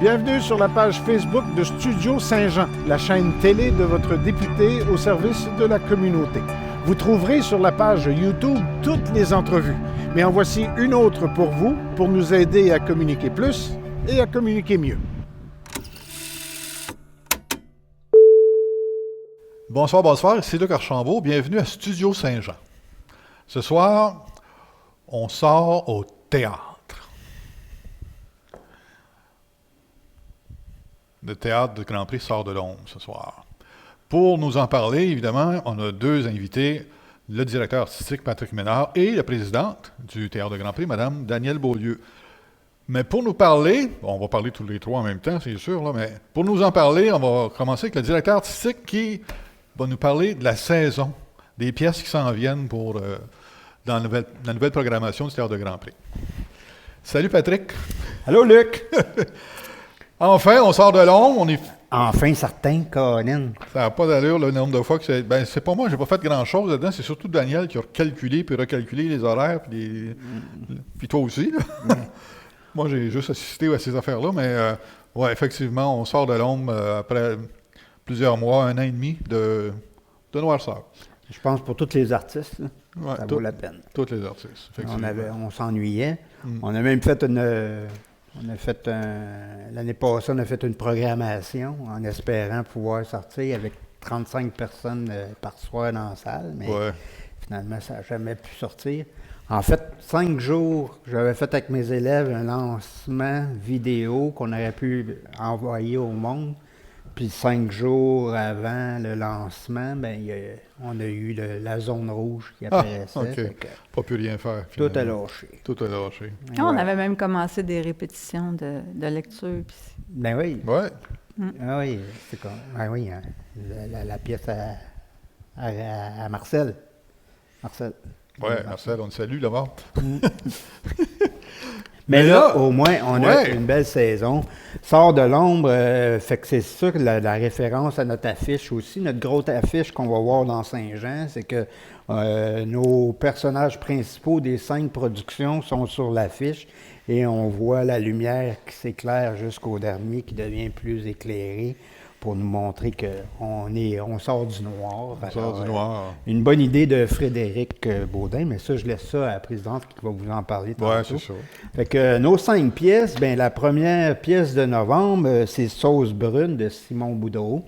Bienvenue sur la page Facebook de Studio Saint-Jean, la chaîne télé de votre député au service de la communauté. Vous trouverez sur la page YouTube toutes les entrevues. Mais en voici une autre pour vous, pour nous aider à communiquer plus et à communiquer mieux. Bonsoir, ici Luc Archambault. Bienvenue à Studio Saint-Jean. Ce soir, on sort au théâtre. Le théâtre de Grand Prix sort de l'ombre ce soir. Pour nous en parler, évidemment, on a deux invités, le directeur artistique Patrick Ménard et la présidente du théâtre de Grand Prix, Mme Danielle Beaulieu. Mais pour nous parler, on va parler tous les trois en même temps, c'est sûr, là, mais pour nous en parler, on va commencer avec le directeur artistique qui va nous parler de la saison, des pièces qui s'en viennent pour dans la nouvelle programmation du théâtre de Grand Prix. Salut Patrick. Allô Luc. Enfin, on sort de l'ombre, on est... Enfin, certain, Colin. Ça n'a pas d'allure le nombre de fois que c'est... Ben, c'est pas moi, j'ai pas fait grand-chose là-dedans, c'est surtout Daniel qui a calculé puis recalculé les horaires, puis toi aussi, là. Moi, j'ai juste assisté à ces affaires-là, mais ouais, effectivement, on sort de l'ombre après plusieurs mois, 1 an et demi de noirceur. Je pense pour tous les artistes, là, Ouais, ça vaut la peine. Tous les artistes, effectivement. On s'ennuyait. On a même fait l'année passée, on a fait une programmation en espérant pouvoir sortir avec 35 personnes par soir dans la salle, mais finalement, ça n'a jamais pu sortir. En fait, 5 jours, j'avais fait avec mes élèves un lancement vidéo qu'on aurait pu envoyer au monde. Puis 5 jours avant le lancement, on a eu la zone rouge qui apparaissait. OK. Pas pu rien faire. Tout a lâché. Tout a lâché. On avait même commencé des répétitions de lecture. Ben oui. Ouais. Ah oui, c'est comme. Ah oui, hein, la pièce à Marcel. Marcel. Oui, Marcel, on le salue là-bas. Mais là, au moins, on a une belle saison. Sort de l'ombre, fait que c'est sûr que la référence à notre affiche aussi, notre grosse affiche qu'on va voir dans Saint-Jean, c'est que nos personnages principaux des 5 productions sont sur l'affiche et on voit la lumière qui s'éclaire jusqu'au dernier qui devient plus éclairé pour nous montrer qu'on sort du noir. On sort du noir. Une bonne idée de Frédéric Baudin, mais ça, je laisse ça à la présidente qui va vous en parler tantôt. Oui, c'est ça. Fait que nos 5 pièces, la première pièce de novembre, c'est Sauce brune de Simon Boudreau.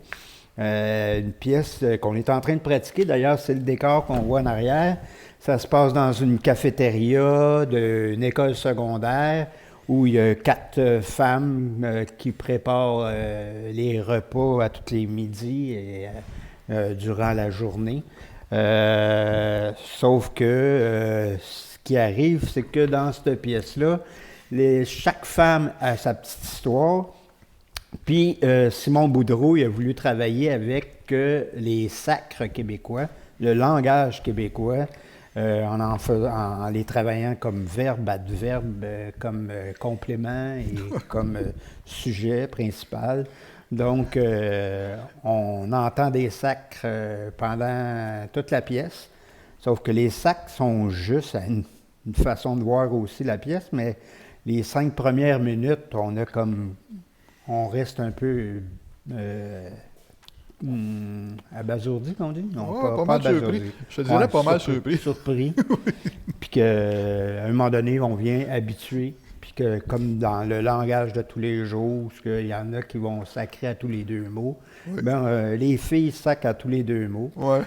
Une pièce qu'on est en train de pratiquer. D'ailleurs, c'est le décor qu'on voit en arrière. Ça se passe dans une cafétéria d'une école secondaire où il y a 4 femmes qui préparent les repas à tous les midis et durant la journée. Sauf que ce qui arrive, c'est que dans cette pièce-là, chaque femme a sa petite histoire. Puis Simon Boudreau, il a voulu travailler avec les sacres québécois, le langage québécois, en les travaillant comme verbe, adverbe, comme complément et comme sujet principal. Donc, on entend des sacres pendant toute la pièce, sauf que les sacres sont juste une façon de voir aussi la pièce, mais les 5 premières minutes, on reste un peu abasourdi, qu'on dit? Non, pas mal surpris. Je te dirais pas mal surpris. Surpris. Puis qu'à un moment donné, on vient habitué. Puis que, comme dans le langage de tous les jours, il y en a qui vont sacrer à tous les 2 mots, les filles sacrent à tous les 2 mots. Ouais.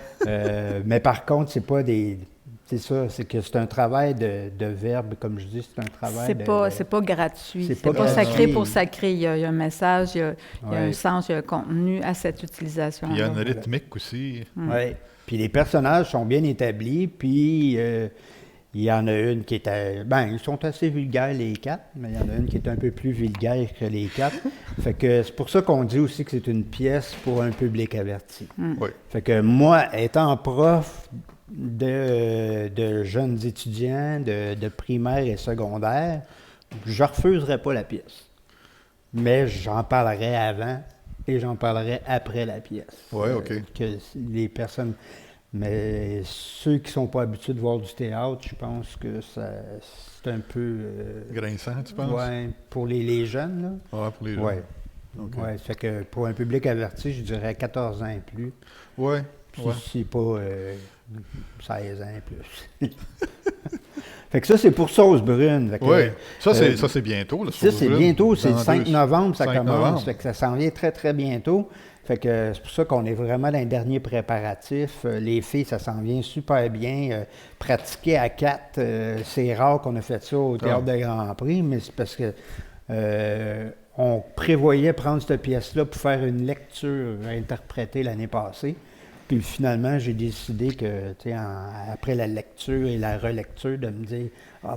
Mais par contre, c'est pas des... C'est ça, c'est que c'est un travail de verbe, comme je dis, c'est un travail c'est pas gratuit. C'est pas gratuit. sacré pour sacrer. Il y a un message, il y a un sens, il y a un contenu à cette utilisation. Puis il y a une rythmique aussi. Oui. Puis les personnages sont bien établis, puis il y en a une qui est... ils sont assez vulgaires, les 4, mais il y en a une qui est un peu plus vulgaire que les 4. Fait que c'est pour ça qu'on dit aussi que c'est une pièce pour un public averti. Oui. Fait que moi, étant prof de jeunes étudiants de primaire et secondaire, je refuserais pas la pièce. Mais j'en parlerai avant et j'en parlerai après la pièce. Oui, OK. Que les personnes... Mais ceux qui ne sont pas habitués de voir du théâtre, je pense que c'est un peu... Grinçant, tu penses? Oui, pour les jeunes, là. Ouais, pour les jeunes. Oui. OK. Ouais, ça fait que pour un public averti, je dirais 14 ans et plus. Oui. Puis Ouais. c'est pas 16 ans et plus. Fait que ça, c'est pour Sauce Brune. Fait que, Oui. Ça, c'est bientôt. Là, ça, c'est bientôt. C'est le 5 novembre, ça 5 commence. novembre. Fait que ça s'en vient très, très bientôt. Fait que c'est pour ça qu'on est vraiment dans les derniers préparatifs. Les filles, ça s'en vient super bien. Pratiquer à 4, c'est rare qu'on a fait ça au Théâtre de Grand Prix, mais c'est parce que on prévoyait prendre cette pièce-là pour faire une lecture interprétée l'année passée. Puis finalement, j'ai décidé que, tu sais, après la lecture et la relecture, de me dire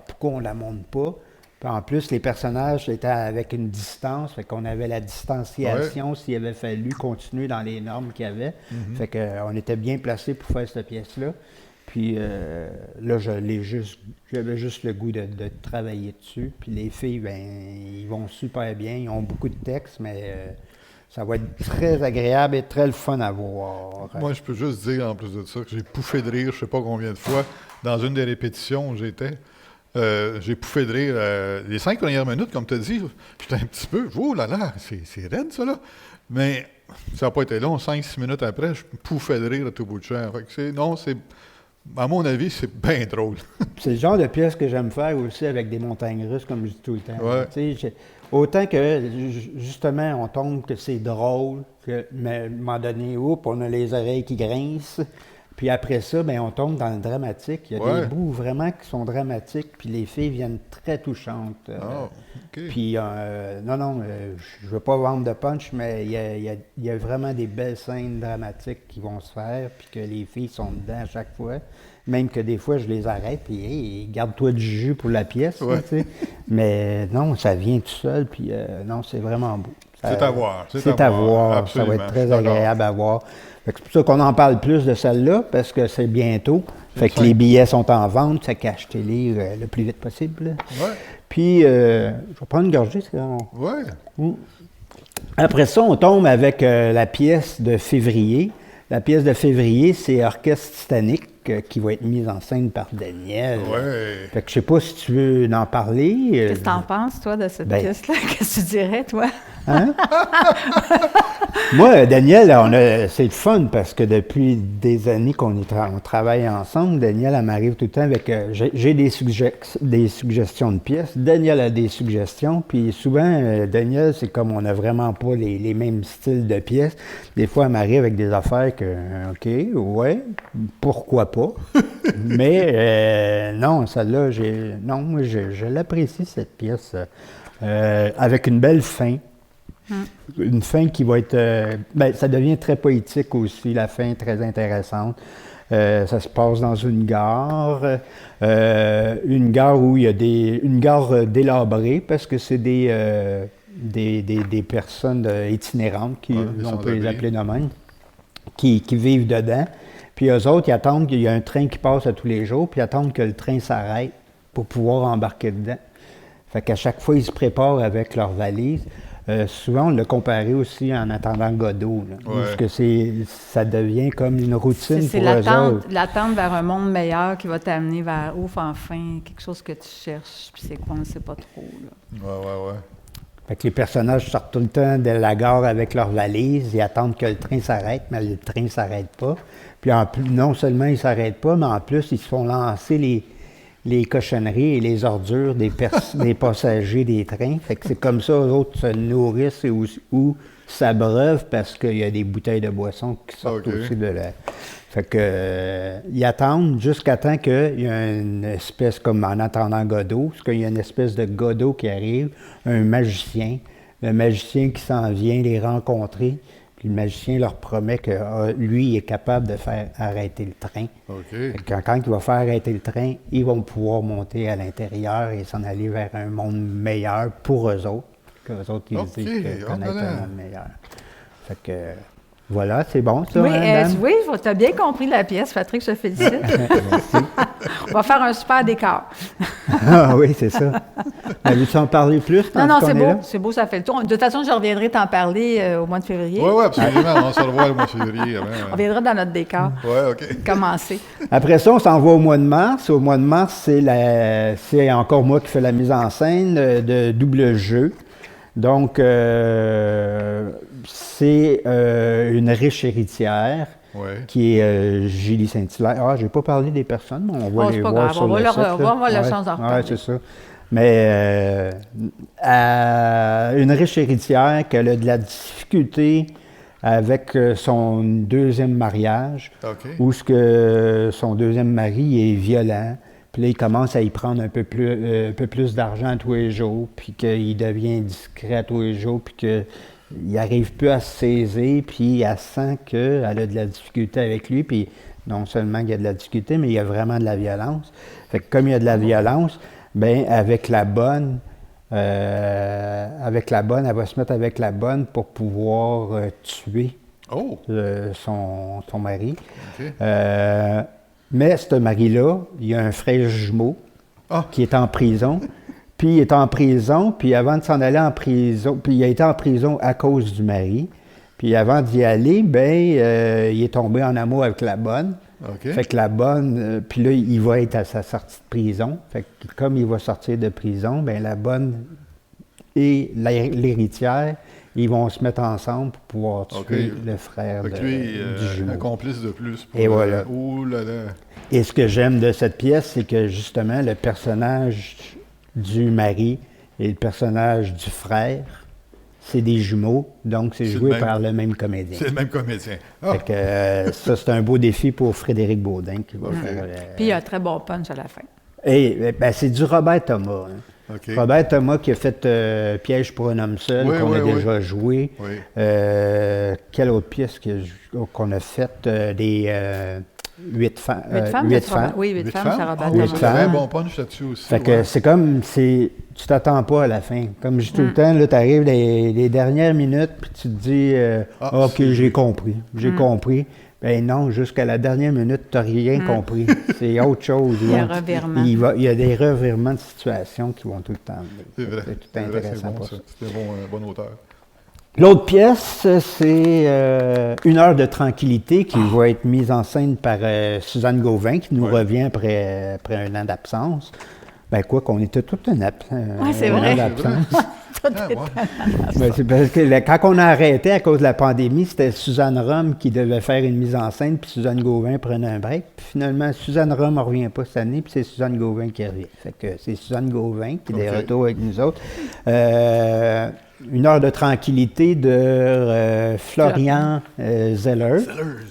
pourquoi on la monte pas. Puis en plus, les personnages étaient avec une distance, fait qu'on avait la distanciation s'il avait fallu continuer dans les normes qu'il y avait. Fait qu'on était bien placé pour faire cette pièce-là. Puis là, j'avais juste le goût de travailler dessus. Puis les filles, ben, ils vont super bien. Ils ont beaucoup de textes, mais ça va être très agréable et très le fun à voir. Moi, je peux juste dire, en plus de ça, que j'ai pouffé de rire, je ne sais pas combien de fois, dans une des répétitions où j'étais. J'ai pouffé de rire. Les 5 premières minutes, comme tu as dit, j'étais un petit peu, oh là là, c'est raide ça là. Mais ça n'a pas été long, 5-6 minutes après, je pouffais de rire à tout bout de champ. Fait que à mon avis, c'est bien drôle. C'est le genre de pièce que j'aime faire aussi avec des montagnes russes, comme je dis tout le temps. Ouais. Tu sais, autant que, justement, on tombe que c'est drôle, mais à un moment donné, on a les oreilles qui grincent. Puis après ça, ben, on tombe dans le dramatique. Il y a des bouts vraiment qui sont dramatiques, puis les filles viennent très touchantes. OK. Puis, je ne veux pas vendre de punch, mais il y a vraiment des belles scènes dramatiques qui vont se faire, puis que les filles sont dedans à chaque fois. Même que des fois, je les arrête, puis hey, garde-toi du jus pour la pièce. Ouais. Là, tu sais. Mais non, ça vient tout seul, puis non, c'est vraiment beau. C'est à voir. C'est à voir. Absolument. Ça va être très agréable à voir. Fait que c'est pour ça qu'on en parle plus de celle-là, parce que c'est bientôt. Fait que les billets sont en vente, fait qu'achetez-les le plus vite possible. Ouais. Puis, je vais prendre une gorgée. C'est bon. Ouais. Après ça, on tombe avec la pièce de février. La pièce de février, c'est Orchestre Titanic qui va être mise en scène par Daniel. Ouais. Fait que je sais pas si tu veux en parler. Qu'est-ce que tu en penses, toi, de cette pièce-là? Qu'est-ce que tu dirais, toi? Hein? Moi, Daniel, c'est le fun parce que depuis des années qu'on travaille ensemble, Daniel, elle m'arrive tout le temps avec... j'ai des suggestions de pièces. Daniel a des suggestions. Puis souvent, Daniel, c'est comme on n'a vraiment pas les mêmes styles de pièces. Des fois, elle m'arrive avec des affaires que, OK, ouais, pourquoi pas? Mais non, celle-là, moi, je l'apprécie, cette pièce, avec une belle fin. Une fin qui va être... ça devient très poétique aussi, la fin, très intéressante. Ça se passe dans une gare où il y a une gare délabrée, parce que c'est des personnes itinérantes, on peut les appeler de même, qui vivent dedans. Puis eux autres, ils attendent qu'il y ait un train qui passe à tous les jours, puis ils attendent que le train s'arrête pour pouvoir embarquer dedans. Fait qu'à chaque fois, ils se préparent avec leur valise. Souvent, on l'a comparé aussi en attendant Godot, là, parce que ça devient comme une routine pour eux autres. L'attente vers un monde meilleur qui va t'amener vers enfin, quelque chose que tu cherches, puis c'est quoi, on ne sait pas trop. Là. Ouais. Fait que les personnages sortent tout le temps de la gare avec leurs valises, ils attendent que le train s'arrête, mais le train ne s'arrête pas. Puis en plus, non seulement il ne s'arrête pas, mais en plus, ils se font lancer les cochonneries et les ordures des passagers des trains. Fait que c'est comme ça, eux autres se nourrissent ou s'abreuvent parce qu'il y a des bouteilles de boissons qui sortent aussi de la... Fait que ils attendent jusqu'à temps qu'il y a une espèce, comme en attendant Godot, parce qu'il y a une espèce de Godot qui arrive, un magicien. Le magicien qui s'en vient les rencontrer. Puis le magicien leur promet que lui, il est capable de faire arrêter le train. Quand il va faire arrêter le train, ils vont pouvoir monter à l'intérieur et s'en aller vers un monde meilleur pour eux autres. Qu'eux autres, ils disent connaître un monde meilleur. Fait que Voilà, c'est bon, ça, Oui, hein, Dan? oui, tu as bien compris la pièce, Patrick, je te félicite. On va faire un super décor. Ah oui, c'est ça. Veux-tu en parler plus? Non, tandis qu'on c'est est beau, là? c'est beau, ça fait le tour. De toute façon, je reviendrai t'en parler au mois de février. Oui, absolument. On se revoit le mois de février. On reviendra dans notre décor. Oui, OK. Commencer. Après ça, on s'en va au mois de mars. Au mois de mars, c'est encore moi qui fais la mise en scène de double jeu. Donc, c'est une riche héritière qui est Julie Saint-Hilaire. Ah, j'ai pas parlé des personnes, mais on va les c'est pas voir grave, sur on va le leur site, là. avoir la chance d'en reparler. Ouais, c'est ça. Mais une riche héritière qui a de la difficulté avec son deuxième mariage, où son deuxième mari est violent. Puis là, il commence à y prendre un peu plus d'argent tous les jours, puis qu'il devient discret tous les jours, puis qu'il n'arrive plus à se saisir, puis elle sent qu'elle a de la difficulté avec lui, puis non seulement qu'il y a de la difficulté, mais il y a vraiment de la violence. Fait que comme il y a de la violence, bien, avec la bonne, elle va se mettre avec la bonne pour pouvoir tuer son mari. Mais ce mari-là, il y a un frère jumeau qui est en prison. Puis il est en prison, puis avant de s'en aller en prison, puis il a été en prison à cause du mari. Puis avant d'y aller, il est tombé en amour avec la bonne. Fait que la bonne, puis là, il va être à sa sortie de prison. Fait que comme il va sortir de prison, la bonne et l'héritière, ils vont se mettre ensemble pour pouvoir tuer le frère du jumeau. Un complice de plus. Pour et voilà. Et ce que j'aime de cette pièce, c'est que justement, le personnage du mari et le personnage du frère, c'est des jumeaux, donc c'est joué par le même comédien. C'est le même comédien. Fait que, ça, c'est un beau défi pour Frédéric Baudin qui va faire... Puis il y a un très bon punch à la fin. Et c'est du Robert Thomas. Robert Thomas qui a fait Piège pour un homme seul, qu'on a déjà joué. Quelle autre pièce qu'on a faite? Des 8 femmes. 8 femmes. Oui, 8 femmes, c'est Robert Thomas. C'est un bon punch là-dessus aussi. Fait que c'est comme, tu t'attends pas à la fin. Comme je dis tout le temps, là, tu arrives les dernières minutes, puis tu te dis, OK, j'ai compris. J'ai compris. Ben non, jusqu'à la dernière minute, tu n'as rien compris. C'est autre chose. Il y a un revirement. Il y a des revirements de situation qui vont tout le temps. C'est vrai. C'est tout intéressant pour ça. C'est un bon auteur. L'autre pièce, c'est Une heure de tranquillité qui va être mise en scène par Suzanne Gauvin, qui nous revient après un an d'absence. Ben quoi qu'on était tout un an d'absence. C'est parce que quand on a arrêté à cause de la pandémie, c'était Suzanne Rome qui devait faire une mise en scène, puis Suzanne Gauvin prenait un break. Puis finalement, Suzanne Rome ne revient pas cette année, puis c'est Suzanne Gauvin qui revient. Fait que c'est Suzanne Gauvin qui est de retour avec nous autres. Une heure de tranquillité de Florian Zeller.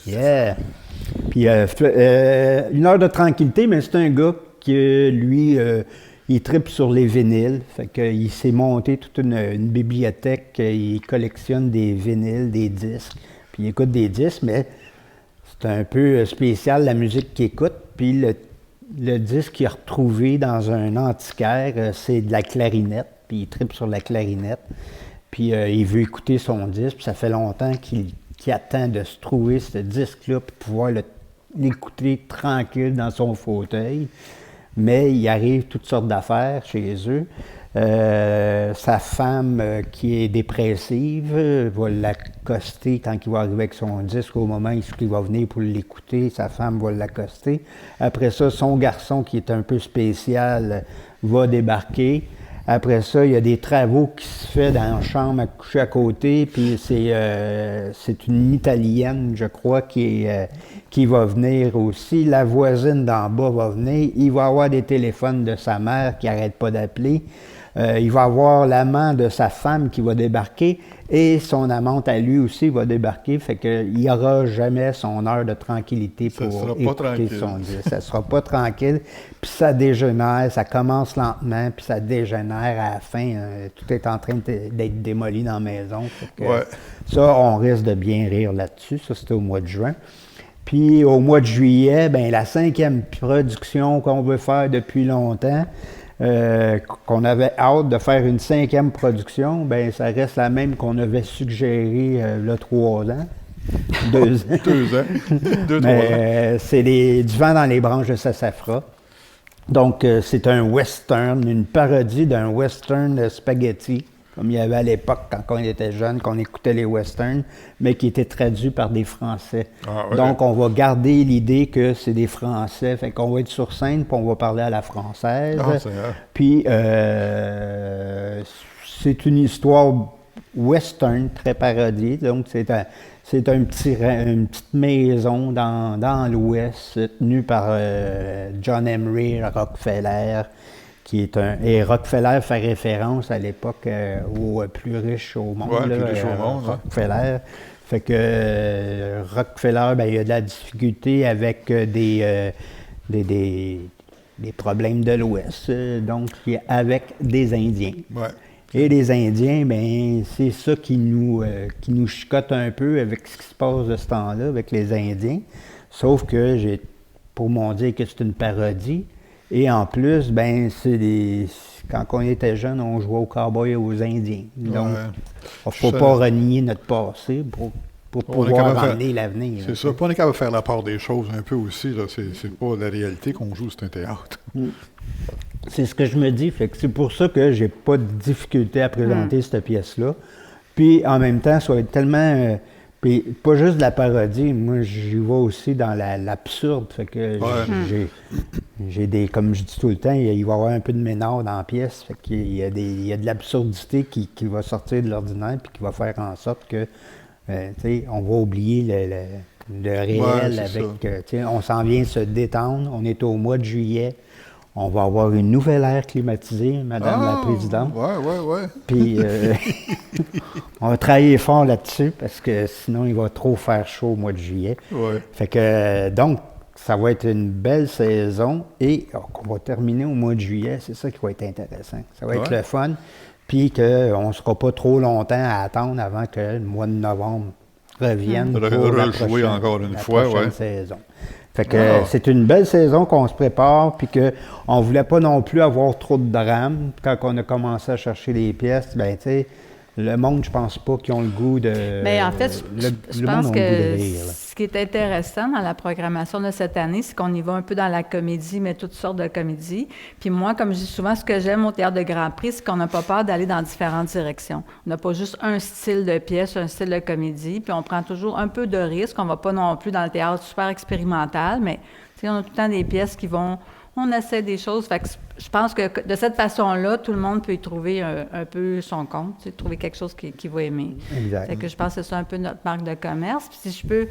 Yeah. Puis une heure de tranquillité, mais c'est un gars qui, lui, il tripe sur les vinyles. Fait qu'il s'est monté toute une bibliothèque. Il collectionne des vinyles, des disques. Puis il écoute des disques, mais c'est un peu spécial la musique qu'il écoute. Puis le disque qu'il a retrouvé dans un antiquaire, c'est de la clarinette. Puis il tripe sur la clarinette. Puis il veut écouter son disque. Puis ça fait longtemps qu'il attend de se trouver ce disque-là pour pouvoir l'écouter tranquille dans son fauteuil. Mais il arrive toutes sortes d'affaires chez eux. Sa femme, qui est dépressive, va l'accoster quand il va arriver avec son disque. Au moment où il va venir pour l'écouter, sa femme va l'accoster. Après ça, son garçon, qui est un peu spécial, va débarquer. Après ça, il y a des travaux qui se font dans la chambre à coucher à côté. Puis c'est une Italienne, je crois, qui va venir aussi. La voisine d'en bas va venir. Il va avoir des téléphones de sa mère qui n'arrête pas d'appeler. Il va avoir l'amant de sa femme qui va débarquer. Et son amante à lui aussi va débarquer. Fait qu'il n'y aura jamais son heure de tranquillité pour écouter son disque. Ça ne sera pas tranquille. Puis ça dégénère, ça commence lentement, puis ça dégénère à la fin. Tout est en train d'être démoli dans la maison. Ça, on risque de bien rire là-dessus. Ça, c'était au mois de juin. Puis au mois de juillet, la 5e production qu'on veut faire depuis longtemps, qu'on avait hâte de faire une 5e production, ça reste la même qu'on avait suggérée il y a 3 ans. 2 ans. 2 ans. 2-3 ans. Mais c'est du vent dans les branches de Sassafras. Donc, c'est un western, une parodie d'un western spaghetti, comme il y avait à l'époque quand on était jeune, qu'on écoutait les westerns, mais qui était traduit par des Français. Ah, ouais. Donc, on va garder l'idée que c'est des Français, fait qu'on va être sur scène, puis on va parler à la française. Ah, c'est Puis, c'est une histoire western, très parodie. Donc, c'est une petite maison dans l'Ouest, tenue par John Emery Rockefeller, qui est et Rockefeller fait référence à l'époque au plus riche au monde. Ouais, là, le plus riche au monde. Rockefeller. Fait que Rockefeller, ben, il a de la difficulté avec des problèmes de l'Ouest, donc avec des Indiens. Ouais. Et les Indiens, ben c'est ça qui nous chicote un peu avec ce qui se passe de ce temps-là avec les Indiens. Sauf que pour m'en dire que c'est une parodie. Et en plus, ben quand on était jeune, on jouait aux cowboys et aux Indiens. Donc, il ne faut pas renier notre passé pour pouvoir ramener l'avenir. C'est ça. Puis on est capable de faire la part des choses un peu aussi. Là. C'est pas la réalité qu'on joue, c'est un théâtre. C'est ce que je me dis. Fait que c'est pour ça que j'ai pas de difficulté à présenter cette pièce-là. Puis en même temps, ça va être tellement... puis pas juste de la parodie, moi j'y vais aussi dans l'absurde. Fait que j'ai des... Comme je dis tout le temps, il va y avoir un peu de ménard dans la pièce. Fait qu'il y a de l'absurdité qui va sortir de l'ordinaire puis qui va faire en sorte que on va oublier le réel avec... on s'en vient se détendre. On est au mois de juillet. On va avoir une nouvelle ère climatisée, Madame la Présidente. Ouais. Puis, on va travailler fort là-dessus parce que sinon, il va trop faire chaud au mois de juillet. Ouais. Fait que, donc, ça va être une belle saison et on va terminer au mois de juillet. C'est ça qui va être intéressant. Ça va être le fun. Puis qu'on ne sera pas trop longtemps à attendre avant que le mois de novembre revienne pour la prochaine, encore une fois, saison. Fait que c'est une belle saison qu'on se prépare, puis qu'on ne voulait pas non plus avoir trop de drame. Quand on a commencé à chercher les pièces, ben tu sais, le monde, je pense pas qu'ils ont le goût de... Mais en fait, je pense que rire, ce qui est intéressant dans la programmation de cette année, c'est qu'on y va un peu dans la comédie, mais toutes sortes de comédies. Puis moi, comme je dis souvent, ce que j'aime au Théâtre de Grand Prix, c'est qu'on n'a pas peur d'aller dans différentes directions. On n'a pas juste un style de pièce, un style de comédie, puis on prend toujours un peu de risque. On ne va pas non plus dans le théâtre super expérimental, mais on a tout le temps des pièces qui vont... On essaie des choses. Fait que je pense que de cette façon-là, tout le monde peut y trouver un peu son compte, trouver quelque chose qu'il va aimer. Exact. Fait que je pense que c'est ça un peu notre marque de commerce. Puis si je peux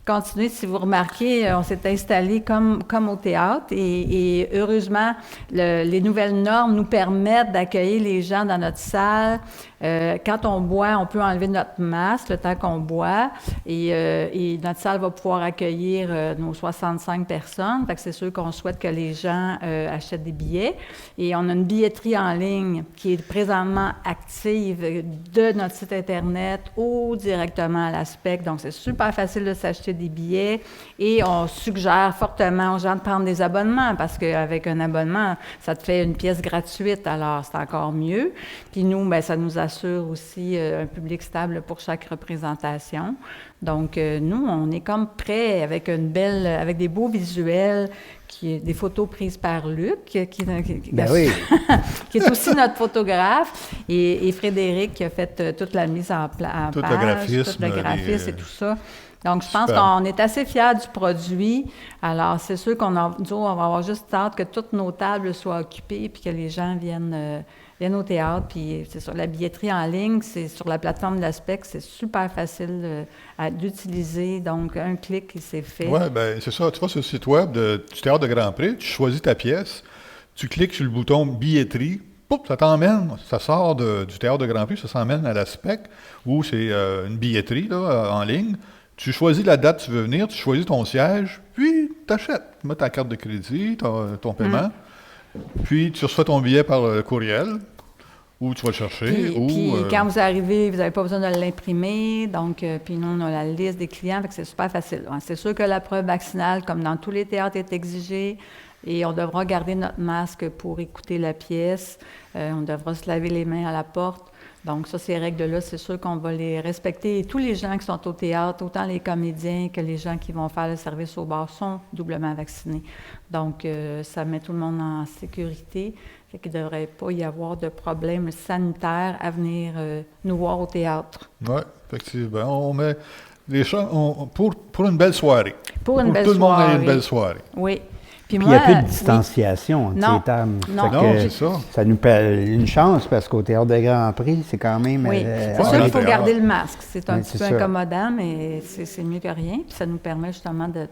continuer, si vous remarquez, on s'est installé comme au théâtre et heureusement, les nouvelles normes nous permettent d'accueillir les gens dans notre salle. Quand on boit, on peut enlever notre masque le temps qu'on boit et notre salle va pouvoir accueillir nos 65 personnes. Fait que c'est sûr qu'on souhaite que les gens achètent des billets. Et on a une billetterie en ligne qui est présentement active de notre site Internet ou directement à l'ASPEC. Donc, c'est super facile de s'acheter des billets et on suggère fortement aux gens de prendre des abonnements parce qu'avec un abonnement, ça te fait une pièce gratuite, alors c'est encore mieux. Puis nous, bien, ça nous assure aussi un public stable pour chaque représentation. Donc, nous, on est comme prêts avec avec des beaux visuels, des photos prises par Luc, qui est aussi notre photographe, et Frédéric qui a fait toute la mise en page, tout le graphisme et tout ça. Donc, je pense qu'on est assez fiers du produit. Alors, c'est sûr on va avoir juste hâte que toutes nos tables soient occupées puis que les gens viennent au théâtre. Puis, c'est sur la billetterie en ligne, c'est sur la plateforme de l'ASPEC, c'est super facile d'utiliser. Donc, un clic et c'est fait. Oui, bien, c'est ça. Tu vas sur le site web du Théâtre de Grand Prix, tu choisis ta pièce, tu cliques sur le bouton billetterie, poup, ça t'emmène, ça sort du Théâtre de Grand Prix, ça s'emmène à l'ASPEC, où c'est une billetterie là, en ligne. Tu choisis la date que tu veux venir, tu choisis ton siège, puis tu achètes. Tu mets ta carte de crédit, ton paiement, puis tu reçois ton billet par courriel, ou tu vas le chercher. Puis quand vous arrivez, vous n'avez pas besoin de l'imprimer, donc puis nous, on a la liste des clients, fait que c'est super facile. C'est sûr que la preuve vaccinale, comme dans tous les théâtres, est exigée, et on devra garder notre masque pour écouter la pièce. On devra se laver les mains à la porte. Donc, ça, ces règles-là, c'est sûr qu'on va les respecter. Et tous les gens qui sont au théâtre, autant les comédiens que les gens qui vont faire le service au bar, sont doublement vaccinés. Donc, ça met tout le monde en sécurité. Fait qu'il ne devrait pas y avoir de problème sanitaire à venir nous voir au théâtre. Oui, effectivement. On met les gens pour une belle soirée. Pour une belle tout le monde soirée. ait une belle soirée. Oui. Puis il n'y a plus de distanciation entre Non. ces tables. Non. Fait Non, que c'est ça. ça nous fait une chance parce qu'au Théâtre de Grand Prix, c'est quand même... Oui, Ouais, c'est sûr qu'il faut théâtre. garder le masque. C'est un Oui, petit c'est peu ça. incommodant, mais c'est mieux que rien. Puis ça nous permet justement de...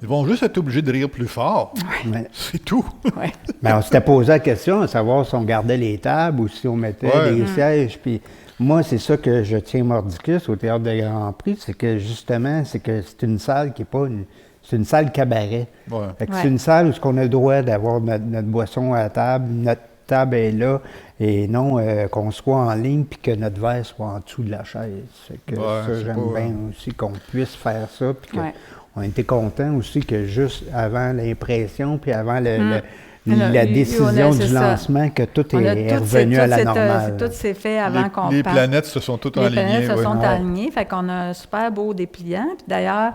Ils vont juste être obligés de rire plus fort. Mais, C'est tout. Ouais. mais on s'était posé la question à savoir si on gardait les tables ou si on mettait Ouais. des sièges. Puis moi, c'est ça que je tiens mordicus au Théâtre de Grand Prix, c'est que justement, c'est une salle qui n'est pas une... C'est une salle cabaret. Ouais. Fait que Ouais. c'est une salle où on a le droit d'avoir notre boisson à la table, notre table est là, et non qu'on soit en ligne puis que notre verre soit en dessous de la chaise. Fait que Ouais, ça, c'est j'aime pas, bien aussi qu'on puisse faire ça. Puis Ouais. on était content aussi que juste avant l'impression, puis avant la On décision a- c'est du ça. lancement, que tout On a est tout, revenu à la normale. Tout s'est fait avant qu'on Les parte. planètes se sont toutes Les alignées. planètes se ouais. sont Ouais. alignées. Fait qu'on a un super beau dépliant. Puis d'ailleurs,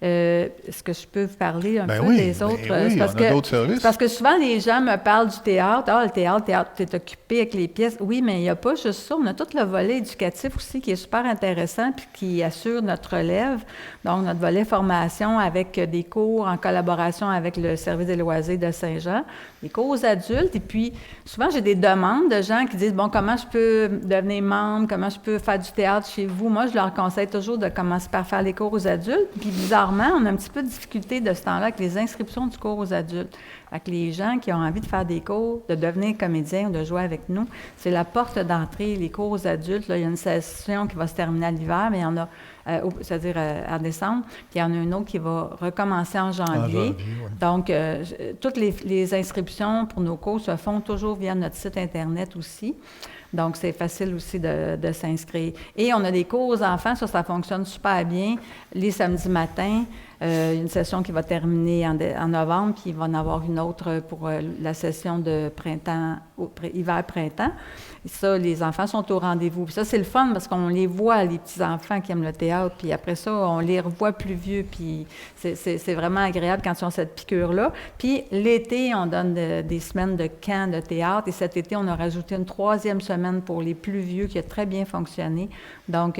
est-ce que je peux vous parler un Ben peu oui, des ben autres? oui, C'est parce on a que- d'autres services. c'est parce que souvent, les gens me parlent du théâtre. Ah, le théâtre, tu es occupé avec les pièces. Oui, mais il n'y a pas juste ça. On a tout le volet éducatif aussi qui est super intéressant puis qui assure notre relève. Donc, notre volet formation avec des cours en collaboration avec le service des loisirs de Saint-Jean, des cours aux adultes. Et puis, souvent, j'ai des demandes de gens qui disent, bon, comment je peux devenir membre? Comment je peux faire du théâtre chez vous? Moi, je leur conseille toujours de commencer par faire les cours aux adultes. Puis, bizarrement, on a un petit peu de difficulté de ce temps-là avec les inscriptions du cours aux adultes. Fait que les gens qui ont envie de faire des cours, de devenir comédien ou de jouer avec nous, c'est la porte d'entrée. Les cours aux adultes, là, il y a une session qui va se terminer à l'hiver, mais il y en a, c'est-à-dire en décembre, puis il y en a une autre qui va recommencer en janvier. ouais. Donc, toutes les inscriptions pour nos cours se font toujours via notre site Internet aussi. Donc, c'est facile aussi de s'inscrire. Et on a des cours aux enfants, ça fonctionne super bien. Les samedis matins, une session qui va terminer en novembre, puis il va en avoir une autre pour la session de printemps, hiver-printemps. Et ça, les enfants sont au rendez-vous. Puis ça, c'est le fun parce qu'on les voit, les petits-enfants qui aiment le théâtre, puis après ça, on les revoit plus vieux, puis c'est vraiment agréable quand ils ont cette piqûre-là. Puis l'été, on donne des semaines de camp de théâtre, et cet été, on a rajouté une 3e semaine pour les plus vieux qui a très bien fonctionné. Donc,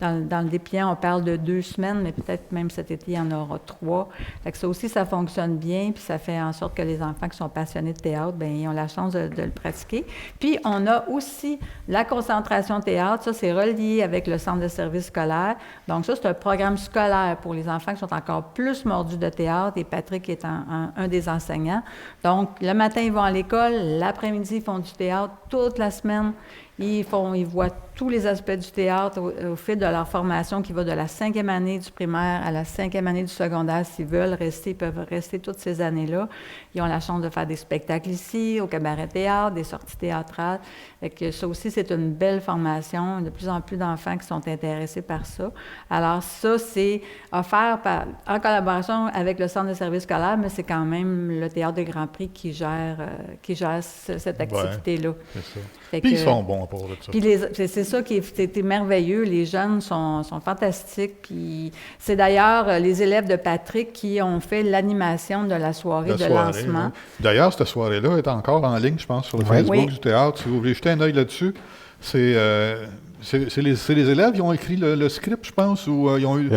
dans le dépliant, on parle de 2 semaines, mais peut-être même cet été, il y en aura 3. Fait que ça aussi, ça fonctionne bien, puis ça fait en sorte que les enfants qui sont passionnés de théâtre, bien, ils ont la chance de le pratiquer. Puis, on a aussi la concentration théâtre. Ça, c'est relié avec le centre de service scolaire. Donc, ça, c'est un programme scolaire pour les enfants qui sont encore plus mordus de théâtre, et Patrick est un des enseignants. Donc, le matin, ils vont à l'école, l'après-midi, ils font du théâtre toute la semaine. Ils voient tous les aspects du théâtre au fil de leur formation qui va de la 5e année du primaire à la 5e année du secondaire. S'ils veulent rester, ils peuvent rester toutes ces années-là. Ils ont la chance de faire des spectacles ici, au cabaret théâtre, des sorties théâtrales. Fait que ça aussi, c'est une belle formation. De plus en plus d'enfants qui sont intéressés par ça. Alors ça, c'est offert en collaboration avec le centre de service scolaire, mais c'est quand même le Théâtre de Grand Prix qui gère cette activité-là. C'est ça. Fait Puis que- ils sont bons pour ça. puis c'est ça qui était merveilleux. Les jeunes sont fantastiques. Puis c'est d'ailleurs les élèves de Patrick qui ont fait l'animation de la soirée La de soirée, lancement. oui. D'ailleurs, cette soirée-là est encore en ligne, je pense, sur le Oui. Facebook Oui. du théâtre. Si vous voulez jeter un œil là-dessus, c'est les élèves qui ont écrit le script, je pense, ou ils ont eu...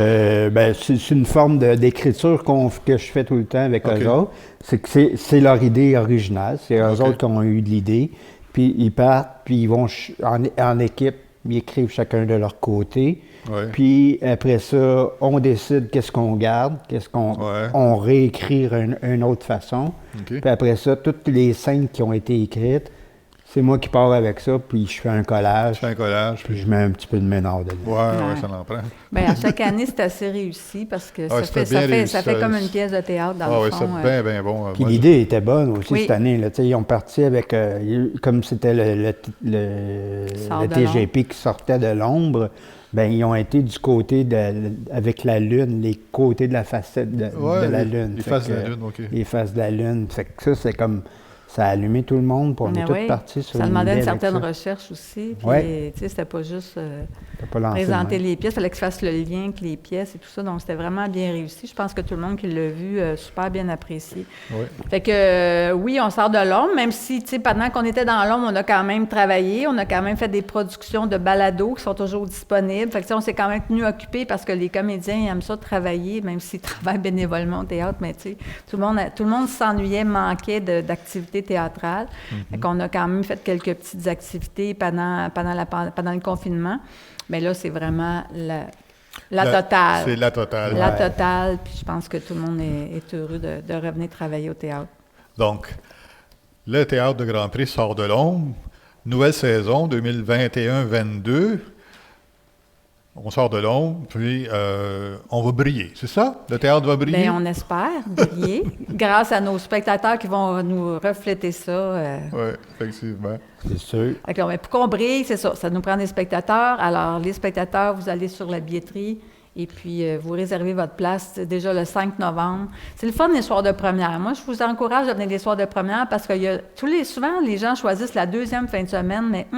C'est une forme d'écriture que je fais tout le temps avec OK. eux autres. C'est leur idée originale. C'est eux OK. autres qui ont eu de l'idée. Puis ils partent, puis ils vont en équipe, ils écrivent chacun de leur côté. Ouais. Puis après ça, on décide qu'est-ce qu'on garde, Ouais. on réécrit une autre façon. OK. Puis après ça, toutes les scènes qui ont été écrites, c'est moi qui pars avec ça, puis je fais un collage, Je fais un collage. puis Puis... je mets un petit peu de ménard dedans. Ouais, ça en prend. Bien, à chaque année, c'est assez réussi parce que c'était bien réussi, ça fait ça. comme une pièce de théâtre dans Ah le oui, fond. c'est bien bon. Puis Moi, l'idée était bonne aussi Oui. cette année. Là. Tu sais, ils ont parti avec, comme c'était Sort le de TGP qui sortait de l'ombre, ben ils ont été du côté avec la Lune, les côtés de la facette de Ouais, la les Lune. les Fait faces de que, la Lune, OK. Les faces de la Lune. Fait que ça, c'est comme Ça a allumé tout le monde, puis on Mais est tous oui, partis sur ça une demandait idée une avec certaine ça. recherche aussi. Puis, Ouais. tu sais, c'était pas juste T'as pas lancé de présenter même. les pièces. Il fallait que tu fasses le lien avec les pièces et tout ça. Donc, c'était vraiment bien réussi. Je pense que tout le monde qui l'a vu, super bien apprécié. Oui. Fait que, oui, on sort de l'ombre, même si, tu sais, pendant qu'on était dans l'ombre, on a quand même travaillé. On a quand même fait des productions de balados qui sont toujours disponibles. Fait que, tu sais, on s'est quand même tenu occupés parce que les comédiens ils aiment ça travailler, même s'ils travaillent bénévolement au théâtre. Mais, tu sais, tout le monde s'ennuyait, manquait d'activités théâtrales. Fait qu'on a quand même fait quelques petites activités pendant le confinement. Mais là, c'est vraiment la totale. C'est la totale. La Ouais. totale, puis je pense que tout le monde est heureux de revenir travailler au théâtre. Donc, le Théâtre de Grand Prix sort de l'ombre. Nouvelle saison 2021-22. On sort de l'ombre, puis on va briller. C'est ça? Le théâtre va briller? Bien, on espère briller grâce à nos spectateurs qui vont nous refléter ça. Oui, effectivement. C'est sûr. Fait que là, mais pour qu'on brille, c'est ça. Ça nous prend des spectateurs. Alors, les spectateurs, vous allez sur la billetterie et puis vous réservez votre place déjà le 5 novembre. C'est le fun des soirs de première. Moi, je vous encourage à venir des soirs de première parce que souvent, les gens choisissent la deuxième fin de semaine, mais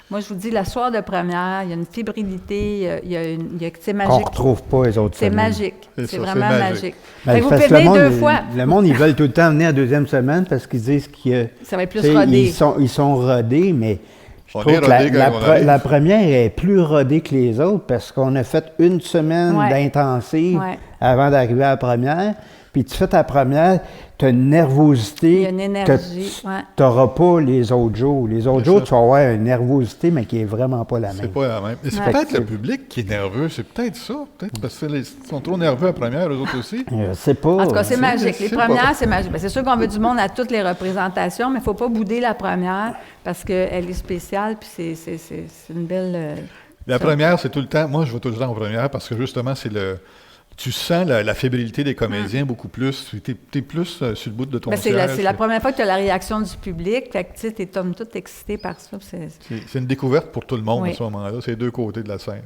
moi, je vous dis, la soirée de première, il y a une fébrilité, c'est Qu'on magique. retrouve pas les autres C'est semaines. magique. C'est C'est ça, vraiment c'est magique. magique. Ben, Fait que vous parce pouvez que le venir monde, deux fois. Le monde, ils veulent tout le temps venir la deuxième semaine parce qu'ils disent que Ça va être plus tu sais, rodé. ils sont rodés, mais je On trouve est que rodés quand on arrive. la première est plus rodée que les autres parce qu'on a fait une semaine Ouais. d'intensive Ouais. avant d'arriver à la première. Puis tu fais ta première, tu as une nervosité Il y a une énergie, que ouais. tu n'auras pas les autres jours. Les autres C'est jours, ça. tu vas avoir une nervosité, mais qui est vraiment pas la C'est même. pas la même. Et c'est Ouais. peut-être le public qui est nerveux. C'est peut-être ça. Peut-être parce qu'ils sont trop nerveux à la première, eux autres aussi. C'est pas. En tout cas, c'est c'est- magique. Les c'est premières, pas- c'est magique. Bien, c'est sûr qu'on veut du monde à toutes les représentations, mais il ne faut pas bouder la première parce qu'elle est spéciale, puis c'est une belle... La première, c'est tout le temps. Moi, je vais tout le temps en première parce que justement, c'est le. Tu sens la fébrilité des comédiens beaucoup plus. Tu es plus sur le bout de ton Ben, c'est siège. la première fois que tu as la réaction du public. Fait que tu sais, t'es comme tout excité par ça. puis C'est une découverte pour tout le monde Oui. à ce moment-là. C'est les deux côtés de la scène.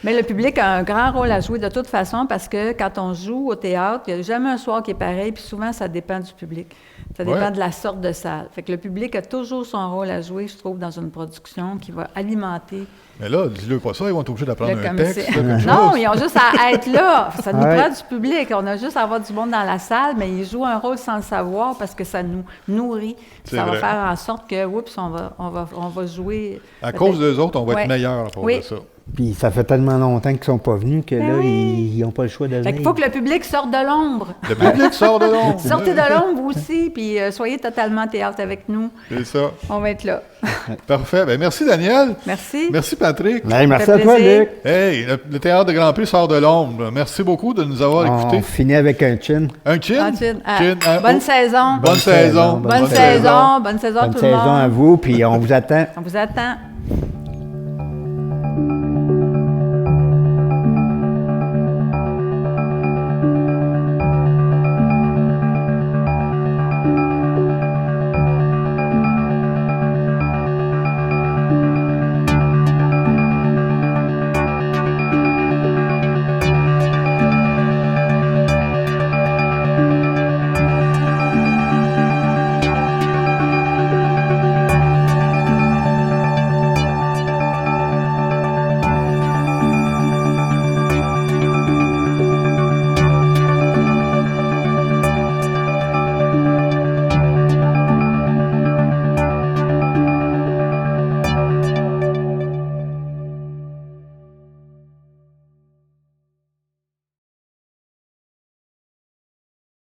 Mais le public a un grand rôle à jouer de toute façon parce que quand on joue au théâtre, il n'y a jamais un soir qui est pareil, puis souvent, ça dépend du public. Ça dépend Ouais. de la sorte de salle. Fait que le public a toujours son rôle à jouer, je trouve, dans une production qui va alimenter Mais là, dis-le pas ça, ils vont être obligés d'apprendre le un texte. commissaire. là, quelque Non, chose. ils ont juste à être là. Ça nous Ouais. prend du public. On a juste à avoir du monde dans la salle, mais ils jouent un rôle sans le savoir parce que ça nous nourrit. C'est Ça va vrai. faire en sorte que, oups, on va jouer. À cause d'eux autres, on va Ouais. être meilleurs pour Oui. ça. Puis ça fait tellement longtemps qu'ils sont pas venus que Ben là, oui. ils n'ont pas le choix de Fait venir. qu'il faut que le public sorte de l'ombre. Le public sort de l'ombre. Sortez de l'ombre vous aussi, puis soyez totalement théâtre avec nous. C'est ça. On va être là. Parfait. Ben, merci, Daniel. Merci. Merci, Patrick. Hey, merci Ça à fait toi, plaisir. Luc. Hey, le Théâtre de Grand Prix sort de l'ombre. Merci beaucoup de nous avoir On écoutés. finit avec un chin. Un chin? Ah, Chin. Ah, Chin, bonne oh. saison. Bonne saison. Bonne Bonne saison. Bonne saison Bonne tout le saison à monde. vous, puis on vous attend. On vous attend.